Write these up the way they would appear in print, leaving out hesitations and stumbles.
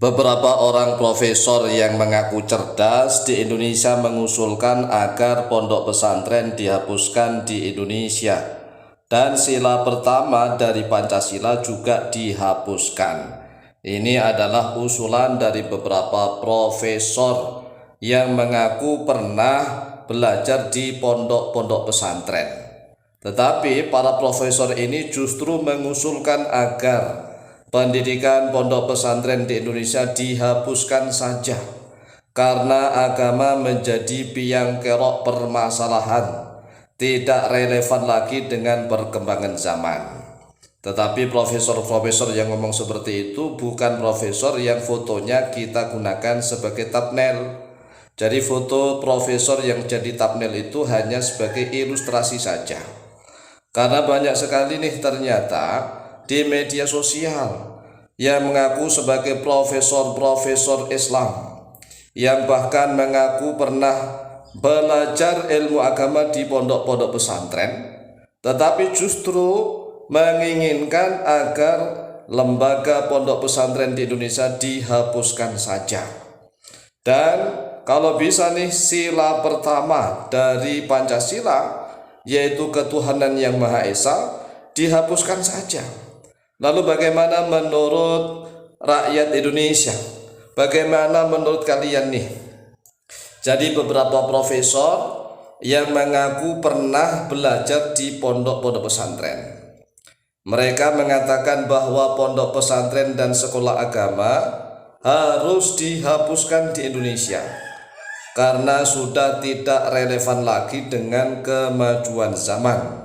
Beberapa orang profesor yang mengaku cerdas di Indonesia mengusulkan agar pondok pesantren dihapuskan di Indonesia dan sila pertama dari Pancasila juga dihapuskan. Ini adalah usulan dari beberapa profesor yang mengaku pernah belajar di pondok-pondok pesantren. Tetapi para profesor ini justru mengusulkan agar pendidikan pondok pesantren di Indonesia dihapuskan saja karena agama menjadi biang kerok permasalahan, tidak relevan lagi dengan perkembangan zaman. Tetapi profesor-profesor yang ngomong seperti itu bukan profesor yang fotonya kita gunakan sebagai thumbnail. Jadi foto profesor yang jadi thumbnail itu hanya sebagai ilustrasi saja. Karena banyak sekali nih ternyata di media sosial yang mengaku sebagai profesor-profesor Islam yang bahkan mengaku pernah belajar ilmu agama di pondok-pondok pesantren, tetapi justru menginginkan agar lembaga pondok pesantren di Indonesia dihapuskan saja. Dan kalau bisa nih sila pertama dari Pancasila, yaitu ketuhanan yang Maha Esa, dihapuskan saja. Lalu bagaimana menurut rakyat Indonesia? Bagaimana menurut kalian nih? Jadi beberapa profesor yang mengaku pernah belajar di pondok-pondok pesantren, mereka mengatakan bahwa pondok pesantren dan sekolah agama harus dihapuskan di Indonesia karena sudah tidak relevan lagi dengan kemajuan zaman.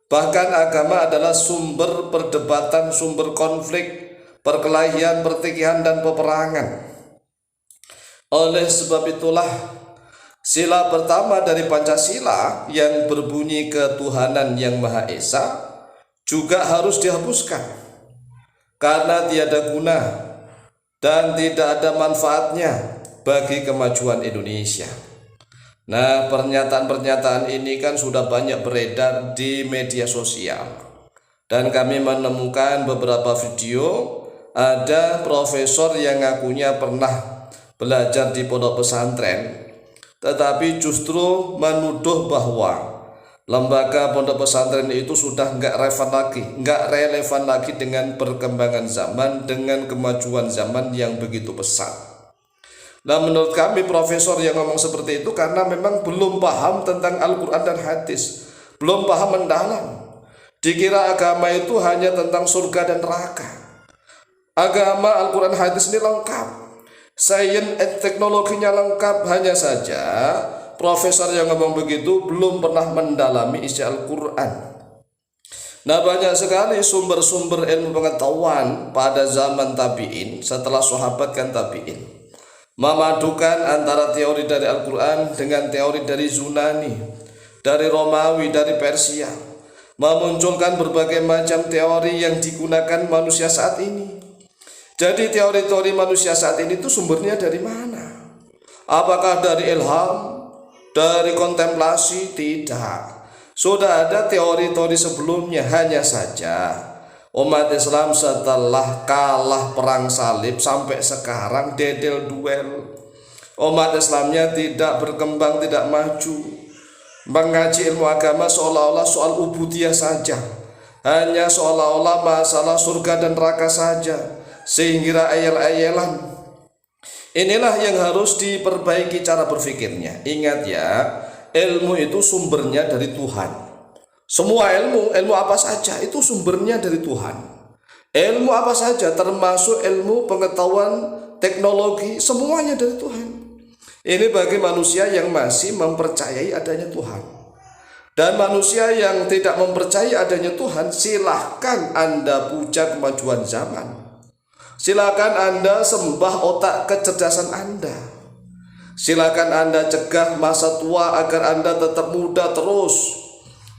Bahkan agama adalah sumber perdebatan, sumber konflik, perkelahian, pertikaian, dan peperangan. Oleh sebab itulah sila pertama dari Pancasila yang berbunyi ketuhanan yang Maha Esa juga harus dihapuskan karena tiada guna dan tidak ada manfaatnya bagi kemajuan Indonesia. Nah, pernyataan-pernyataan ini kan sudah banyak beredar di media sosial, dan kami menemukan beberapa video ada profesor yang ngakunya pernah belajar di pondok pesantren, tetapi justru menuduh bahwa lembaga pondok pesantren itu sudah nggak relevan lagi dengan perkembangan zaman, dengan kemajuan zaman yang begitu pesat. Nah, menurut kami profesor yang ngomong seperti itu karena memang belum paham tentang Al-Quran dan hadis, belum paham mendalam. Dikira agama itu hanya tentang surga dan neraka. Agama Al-Quran hadis ini lengkap, sains dan teknologinya lengkap, hanya saja profesor yang ngomong begitu belum pernah mendalami isi Al-Quran. Nah, banyak sekali sumber-sumber ilmu pengetahuan pada zaman tabi'in, setelah sahabat kan tabi'in, memadukan antara teori dari Al-Quran dengan teori dari Yunani, dari Romawi, dari Persia, memunculkan berbagai macam teori yang digunakan manusia saat ini. Jadi teori-teori manusia saat ini itu sumbernya dari mana? Apakah dari ilham, dari kontemplasi? Tidak. Sudah ada teori-teori sebelumnya, hanya saja umat Islam setelah kalah perang salib sampai sekarang dedel duel. Umat Islamnya tidak berkembang, tidak maju. Mengaji ilmu agama seolah-olah soal ubudiyah saja, hanya seolah-olah masalah surga dan neraka saja, sehingga ayel-ayelan. Inilah yang harus diperbaiki cara berpikirnya. Ingat ya, ilmu itu sumbernya dari Tuhan. Semua ilmu apa saja itu sumbernya dari Tuhan. Ilmu apa saja termasuk ilmu pengetahuan, teknologi, semuanya dari Tuhan. Ini bagi manusia yang masih mempercayai adanya Tuhan. Dan manusia yang tidak mempercayai adanya Tuhan, silahkan Anda puja kemajuan zaman. Silahkan Anda sembah otak kecerdasan Anda. Silahkan Anda cegah masa tua agar Anda tetap muda terus.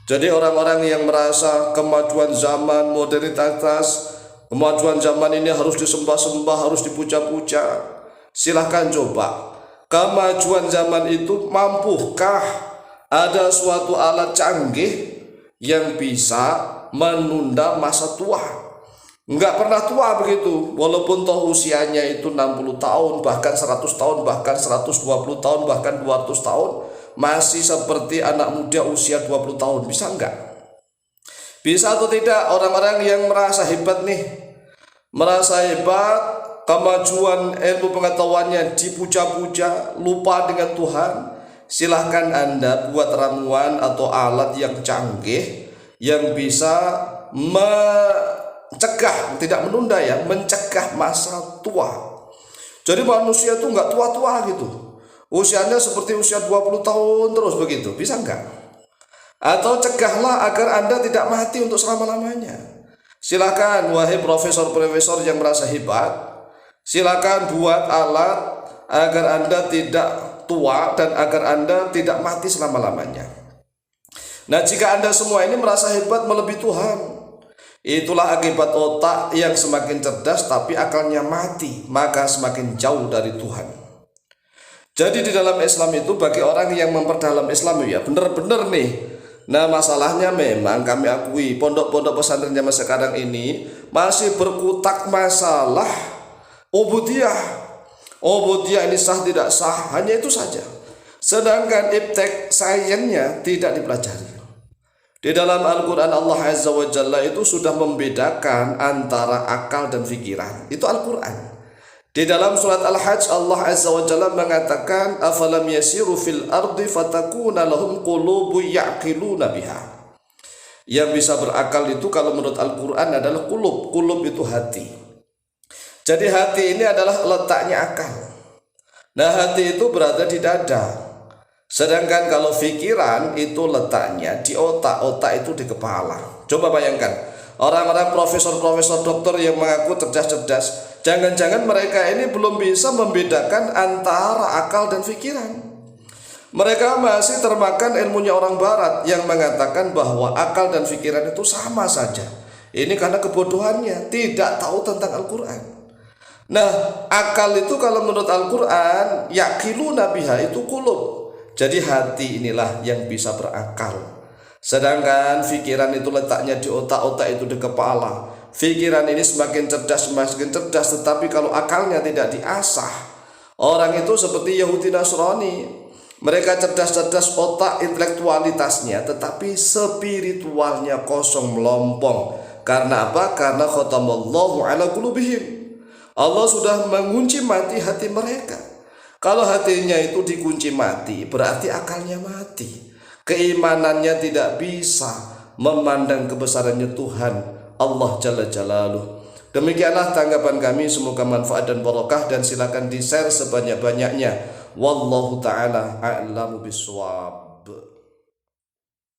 Jadi orang-orang yang merasa kemajuan zaman, modernitas, kemajuan zaman ini harus disembah-sembah, harus dipuja-puja, silahkan coba. Kemajuan zaman itu mampukah ada suatu alat canggih yang bisa menunda masa tua? Nggak pernah tua begitu, walaupun toh usianya itu 60 tahun, bahkan 100 tahun, bahkan 120 tahun, bahkan 200 tahun, masih seperti anak muda usia 20 tahun. Bisa nggak? Bisa atau tidak orang-orang yang merasa hebat nih, merasa hebat, kemajuan ilmu pengetahuannya dipuja-puja, lupa dengan Tuhan. Silahkan Anda buat ramuan atau alat yang canggih yang bisa mencegah, tidak menunda ya, mencegah masa tua. Jadi manusia itu nggak tua-tua gitu, usianya seperti usia 20 tahun terus begitu, bisa nggak? Atau cegahlah agar Anda tidak mati untuk selama-lamanya. Silakan wahai profesor-profesor yang merasa hebat, silakan buat alat agar Anda tidak tua dan agar Anda tidak mati selama-lamanya. Nah, jika Anda semua ini merasa hebat melebihi Tuhan, itulah akibat otak yang semakin cerdas tapi akalnya mati, maka semakin jauh dari Tuhan. Jadi di dalam Islam itu bagi orang yang memperdalam Islam ya benar-benar nih. Nah, masalahnya memang kami akui pondok-pondok pesantren zaman sekarang ini masih berkutak masalah ubudiyah. Ubudiyah ini sah tidak sah, hanya itu saja. Sedangkan iptek sainsnya tidak dipelajari. Di dalam Al-Quran Allah Azza wa Jalla itu sudah membedakan antara akal dan pikiran. Itu Al-Quran. Di dalam surat Al-Hajj Allah Azza wa Jalla mengatakan afalam yasiru fil ardi fatakuna lahum qulubu ya'qiluna biha. Yang bisa berakal itu kalau menurut Al-Quran adalah qulub. Qulub itu hati. Jadi hati ini adalah letaknya akal. Nah, hati itu berada di dada. Sedangkan kalau pikiran itu letaknya di otak. Otak itu di kepala. Coba bayangkan orang-orang profesor-profesor dokter yang mengaku cerdas-cerdas, jangan-jangan mereka ini belum bisa membedakan antara akal dan pikiran. Mereka masih termakan ilmunya orang barat yang mengatakan bahwa akal dan pikiran itu sama saja. Ini karena kebodohannya, tidak tahu tentang Al-Quran. Nah, akal itu kalau menurut Al-Quran yaqiluna biha itu qulub. Jadi hati inilah yang bisa berakal. Sedangkan pikiran itu letaknya di otak, otak itu di kepala. Pikiran ini semakin cerdas, tetapi kalau akalnya tidak diasah, orang itu seperti Yahudi Nasrani. Mereka cerdas-cerdas otak intelektualitasnya, tetapi spiritualnya kosong melompong. Karena apa? Karena khatamallahu ala qulubihim. Allah sudah mengunci mati hati mereka. Kalau hatinya itu dikunci mati, berarti akalnya mati. Keimanannya tidak bisa memandang kebesarannya Tuhan Allah Jalla Jalaluh. Demikianlah tanggapan kami, semoga manfaat dan barokah, dan silakan di-share sebanyak-banyaknya. Wallahu ta'ala a'lamu bishawab.